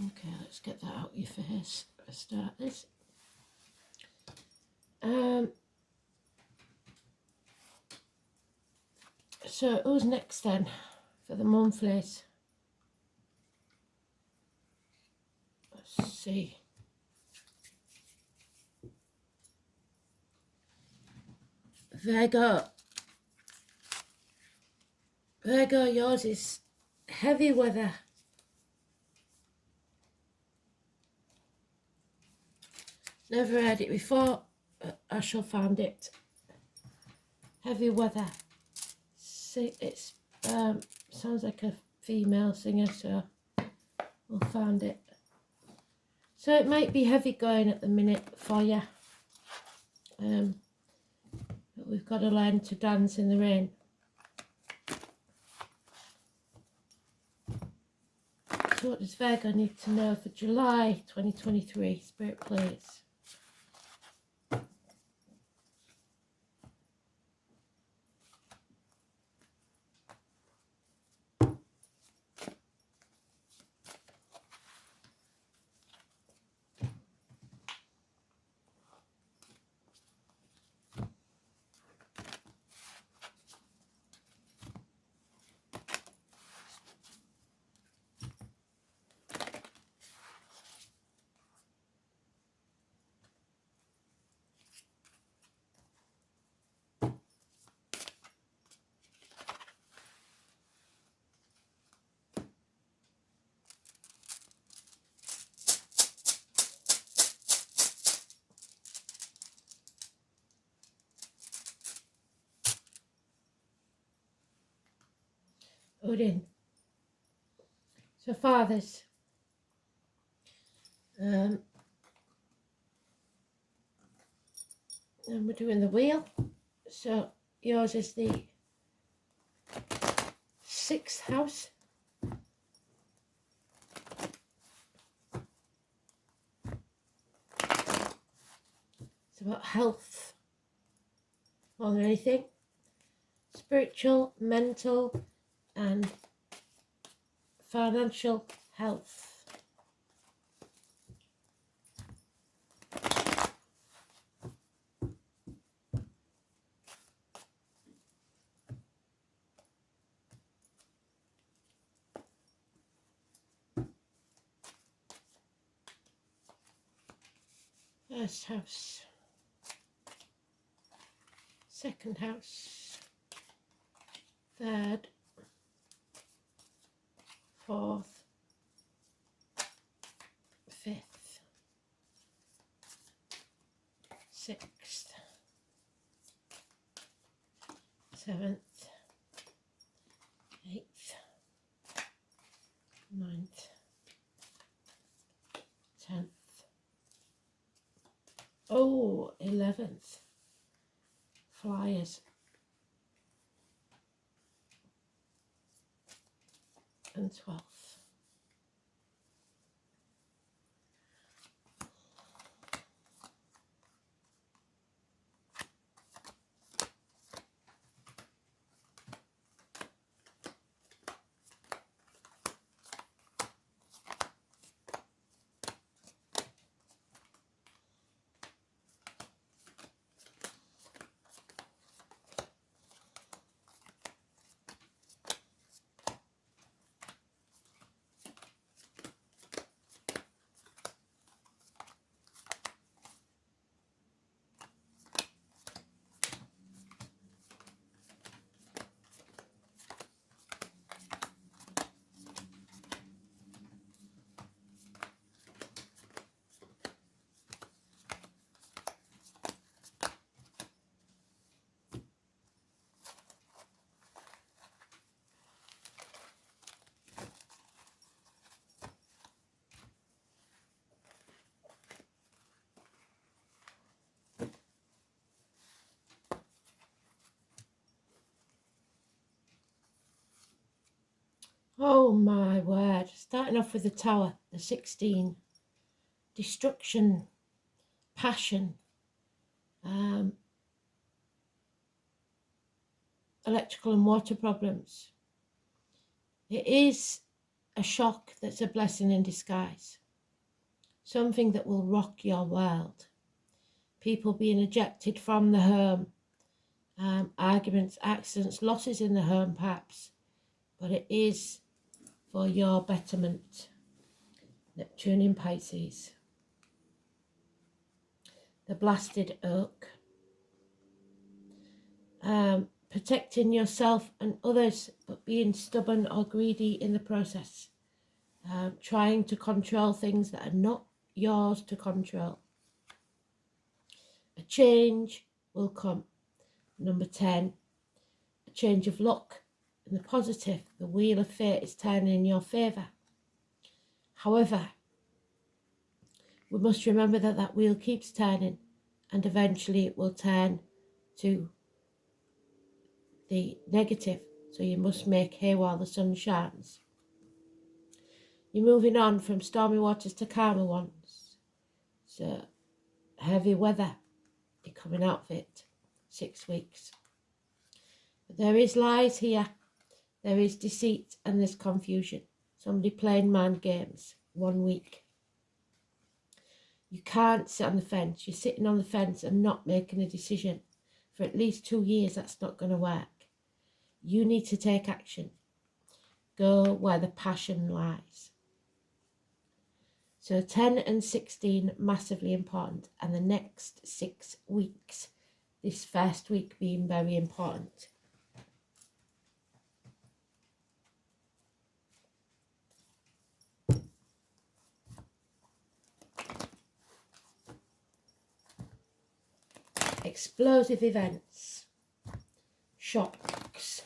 Okay, let's get that out your face for starters. So who's next then for the monthlies? Let's see. Virgo. Virgo, yours is heavy weather. Never heard it before, but I shall find it. Heavy weather. See, it's sounds like a female singer, so we'll find it. So it might be heavy going at the minute for you. But we've got to learn to dance in the rain. So what does Virgo need to know for July 2023? Spirit, please. Odin. So fathers. And we're doing the wheel. So yours is the 6th house. It's about health more than anything. Spiritual, mental and financial health. First house, second house, third, fourth, fifth, sixth, seventh, eighth, ninth, 10th. Oh, 11th. Flyers. And 12th. Oh my word. Starting off with the Tower, the 16. Destruction, passion, electrical and water problems. It is a shock that's a blessing in disguise. Something that will rock your world. People being ejected from the home. Arguments, accidents, losses in the home perhaps. But it is for your betterment. Neptune in Pisces. The blasted oak. Protecting yourself and others, but being stubborn or greedy in the process. Trying to control things that are not yours to control. A change will come. Number 10, a change of luck. In the positive, the wheel of fate is turning in your favour. However, we must remember that that wheel keeps turning, and eventually it will turn to the negative. So you must make hay while the sun shines. You're moving on from stormy waters to calmer ones. So heavy weather, you're coming out of it. 6 weeks. But there is lies here. There is deceit and there's confusion. Somebody playing mind games. 1 week. You can't sit on the fence. You're sitting on the fence and not making a decision. For at least 2 years, that's not going to work. You need to take action. Go where the passion lies. So 10 and 16, massively important. And the next 6 weeks, this first week being very important. Explosive events. Shocks.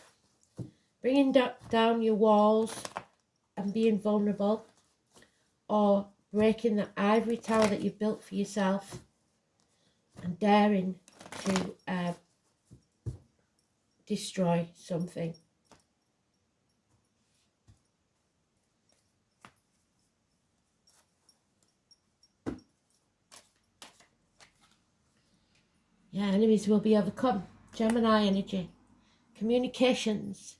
Bringing down your walls and being vulnerable, or breaking the ivory tower that you've built for yourself and daring to destroy something. Yeah, enemies will be overcome. Gemini energy. Communications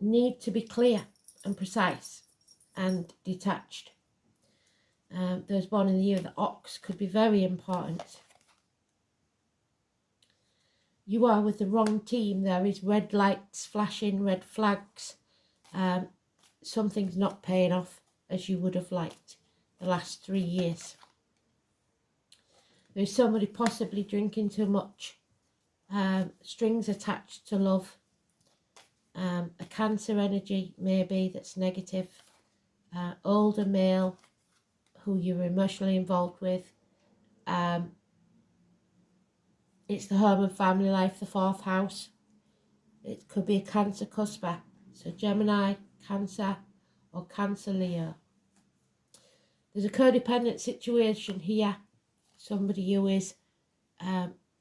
need to be clear and precise and detached. Those born in the year of the ox could be very important. You are with the wrong team. There is red lights flashing, red flags. Something's not paying off as you would have liked the last 3 years. There's somebody possibly drinking too much. Strings attached to love. A Cancer energy maybe that's negative. Older male who you're emotionally involved with. It's the home and family life, the 4th house. It could be a Cancer cusper. So Gemini, Cancer, or Cancer Leo. There's a codependent situation here. Somebody who is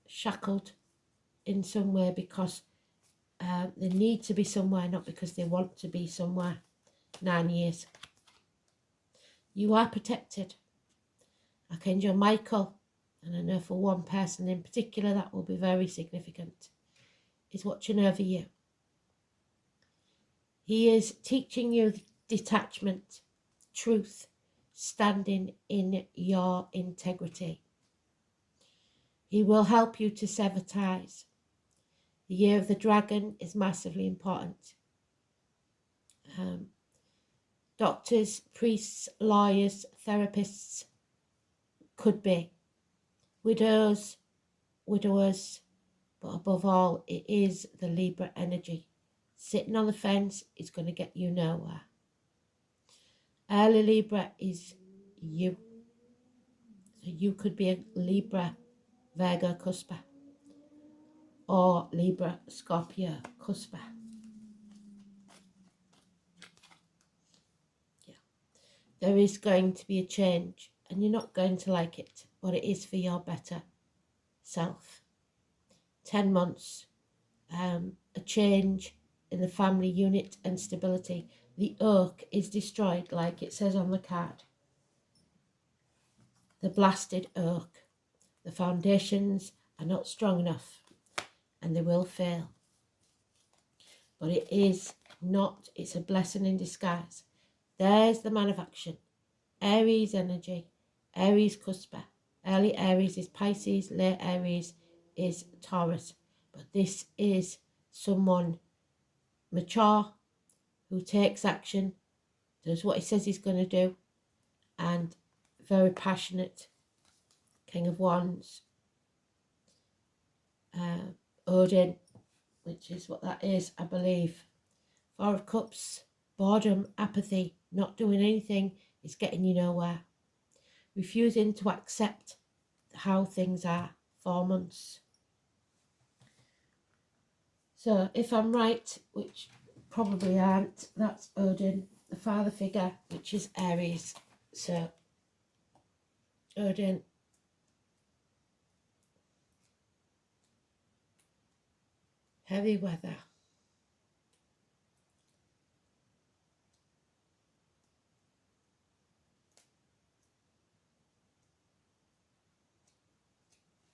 shackled in some way because they need to be somewhere, not because they want to be somewhere. 9 years. You are protected. Archangel Michael, and I know for one person in particular that will be very significant, is watching over you. He is teaching you detachment, truth, standing in your integrity. He will help you to sever ties. The year of the dragon is massively important. Doctors, priests, lawyers, therapists, could be. Widows, widowers, but above all, it is the Libra energy. Sitting on the fence is going to get you nowhere. Early Libra is you. So you could be a Libra, Virgo cusper, or Libra, Scorpio cusper. Yeah. There is going to be a change, and you're not going to like it, but it is for your better self. 10 months, a change in the family unit and stability. The oak is destroyed, like it says on the card. The blasted oak. The foundations are not strong enough and they will fail. But it is not. It's a blessing in disguise. There's the man of action. Aries energy. Aries cusper. Early Aries is Pisces. Late Aries is Taurus. But this is someone mature who takes action, does what he says he's going to do, and very passionate. King of Wands. Odin, which is what that is, I believe. Four of Cups. Boredom, apathy, not doing anything is getting you nowhere. Refusing to accept how things are. 4 months. So if I'm right, which probably aren't, that's Odin, the father figure, which is Aries. So Odin. Heavy weather.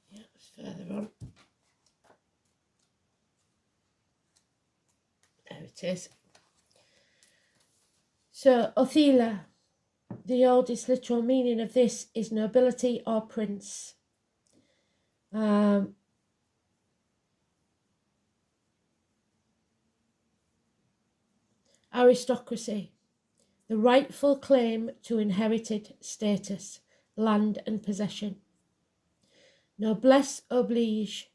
Yeah, it's further on. There it is. So Othila, the oldest literal meaning of this is nobility or prince. Aristocracy, the rightful claim to inherited status, land and possession. Noblesse oblige,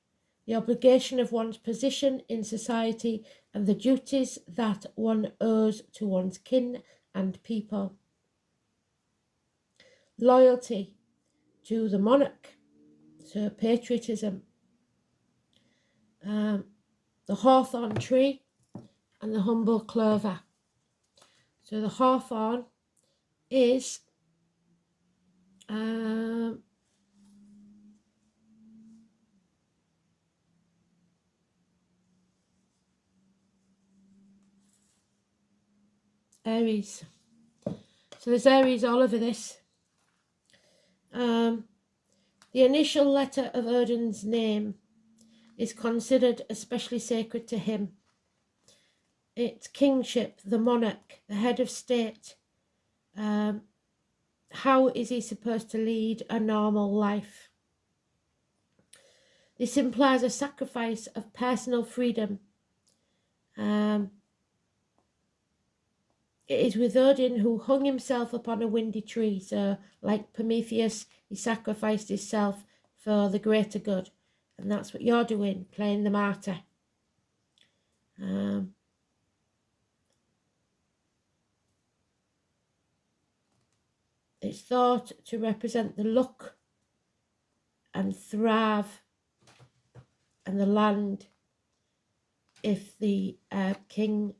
the obligation of one's position in society and the duties that one owes to one's kin and people. Loyalty to the monarch, so patriotism. The hawthorn tree and the humble clover. So the hawthorn is Aries. So there's Aries all over this. The initial letter of Odin's name is considered especially sacred to him. It's kingship, the monarch, the head of state. How is he supposed to lead a normal life? This implies a sacrifice of personal freedom. It is with Odin, who hung himself upon a windy tree. So, like Prometheus, he sacrificed himself for the greater good. And that's what you're doing, playing the martyr. It's thought to represent the luck and thrive and the land if the king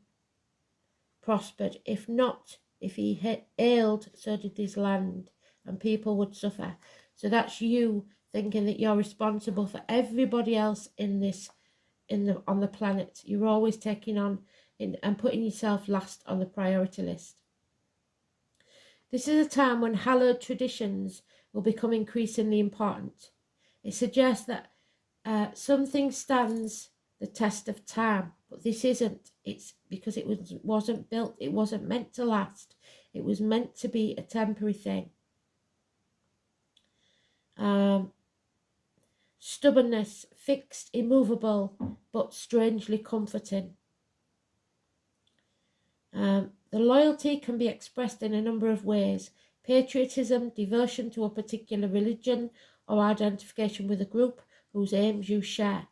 prospered. If not, if he ailed, so did his land, and people would suffer. So that's you thinking that you're responsible for everybody else in this, on the planet. You're always taking on and putting yourself last on the priority list. This is a time when hallowed traditions will become increasingly important. It suggests that something stands the test of time, but this isn't. It's because it wasn't built. It wasn't meant to last. It was meant to be a temporary thing. Stubbornness, fixed, immovable, but strangely comforting. The loyalty can be expressed in a number of ways. Patriotism, devotion to a particular religion, or identification with a group whose aims you share.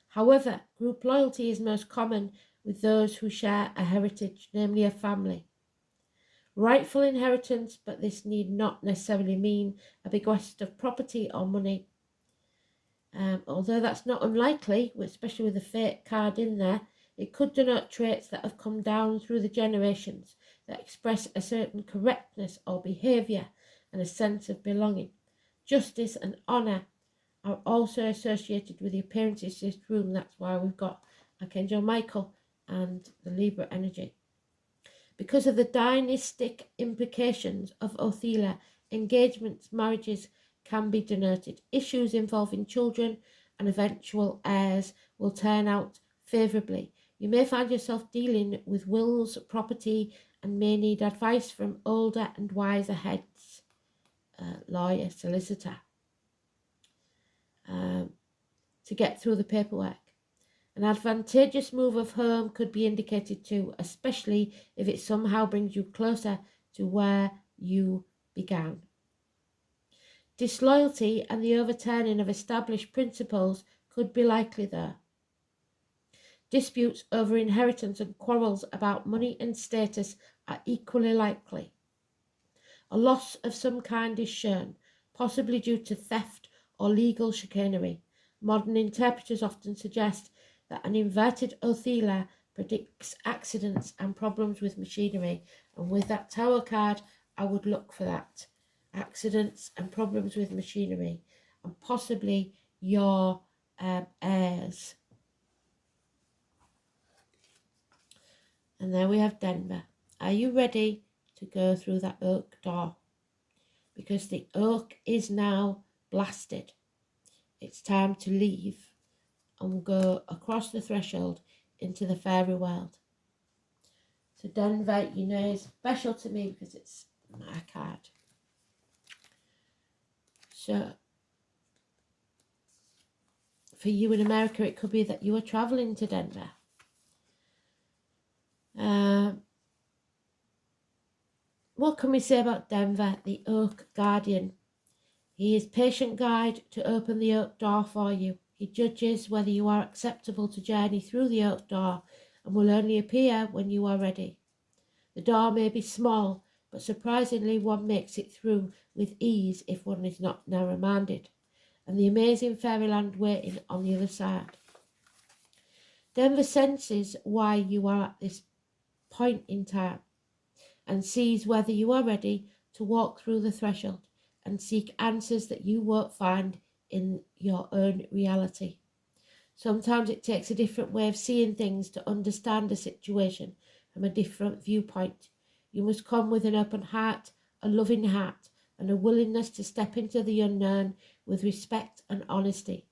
However, group loyalty is most common with those who share a heritage, namely a family. Rightful inheritance, but this need not necessarily mean a bequest of property or money. Although that's not unlikely, especially with the fate card in there, it could denote traits that have come down through the generations that express a certain correctness or behaviour and a sense of belonging. Justice and honour are also associated with the appearances of this room. That's why we've got Archangel Michael and the Libra energy. Because of the dynastic implications of Othila, engagements, marriages can be denoted. Issues involving children and eventual heirs will turn out favourably. You may find yourself dealing with wills, property, and may need advice from older and wiser heads, lawyer, solicitor, to get through the paperwork. An advantageous move of home could be indicated too, especially if it somehow brings you closer to where you began. Disloyalty and the overturning of established principles could be likely there. Disputes over inheritance and quarrels about money and status are equally likely. A loss of some kind is shown, possibly due to theft or legal chicanery. Modern interpreters often suggest that an inverted Othela predicts accidents and problems with machinery, and with that Tower card I would look for that. Accidents and problems with machinery, and possibly your heirs. And there we have Denver. Are you ready to go through that oak door? Because the oak is now blasted. It's time to leave and go across the threshold into the fairy world. So Denver, you know, is special to me because it's my card. So for you in America, it could be that you are traveling to Denver. What can we say about Denver, the Oak Guardian? He is patient guide to open the oak door for you. He judges whether you are acceptable to journey through the oak door and will only appear when you are ready. The door may be small, but surprisingly one makes it through with ease if one is not narrow-minded, and the amazing fairyland waiting on the other side. Denver senses why you are at this point in time and sees whether you are ready to walk through the threshold and seek answers that you won't find in your own reality. Sometimes it takes a different way of seeing things to understand a situation from a different viewpoint. You must come with an open heart, a loving heart, and a willingness to step into the unknown with respect and honesty.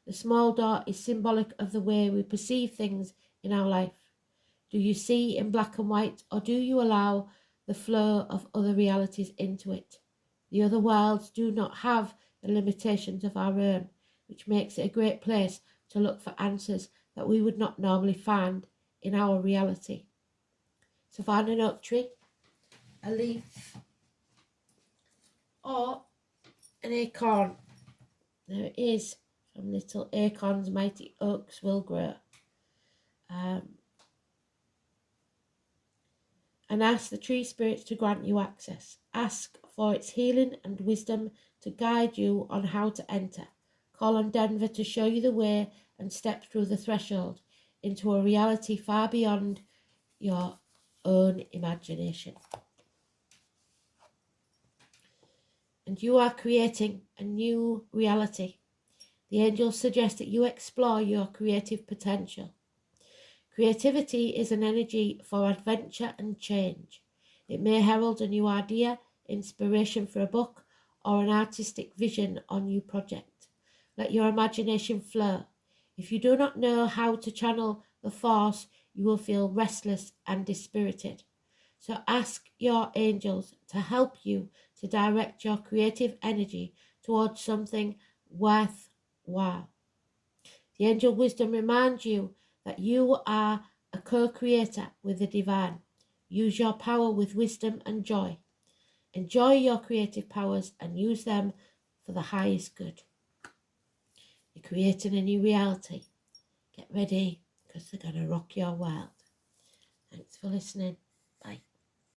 The small door is symbolic of the way we perceive things in our life. Do you see in black and white, or do you allow the flow of other realities into it? The other worlds do not have the limitations of our own, which makes it a great place to look for answers that we would not normally find in our reality. So find an oak tree, a leaf, or an acorn. There it is. From little acorns, mighty oaks will grow. And ask the tree spirits to grant you access. Ask for its healing and wisdom to guide you on how to enter. Call on Denver to show you the way and step through the threshold into a reality far beyond your own imagination. And you are creating a new reality. The angels suggest that you explore your creative potential. Creativity is an energy for adventure and change. It may herald a new idea, inspiration for a book, or an artistic vision or new project. Let your imagination flow. If you do not know how to channel the force, you will feel restless and dispirited. So ask your angels to help you to direct your creative energy towards something worthwhile. The angel wisdom reminds you that you are a co-creator with the divine. Use your power with wisdom and joy. Enjoy your creative powers and use them for the highest good. You're creating a new reality. Get ready, because they're going to rock your world. Thanks for listening.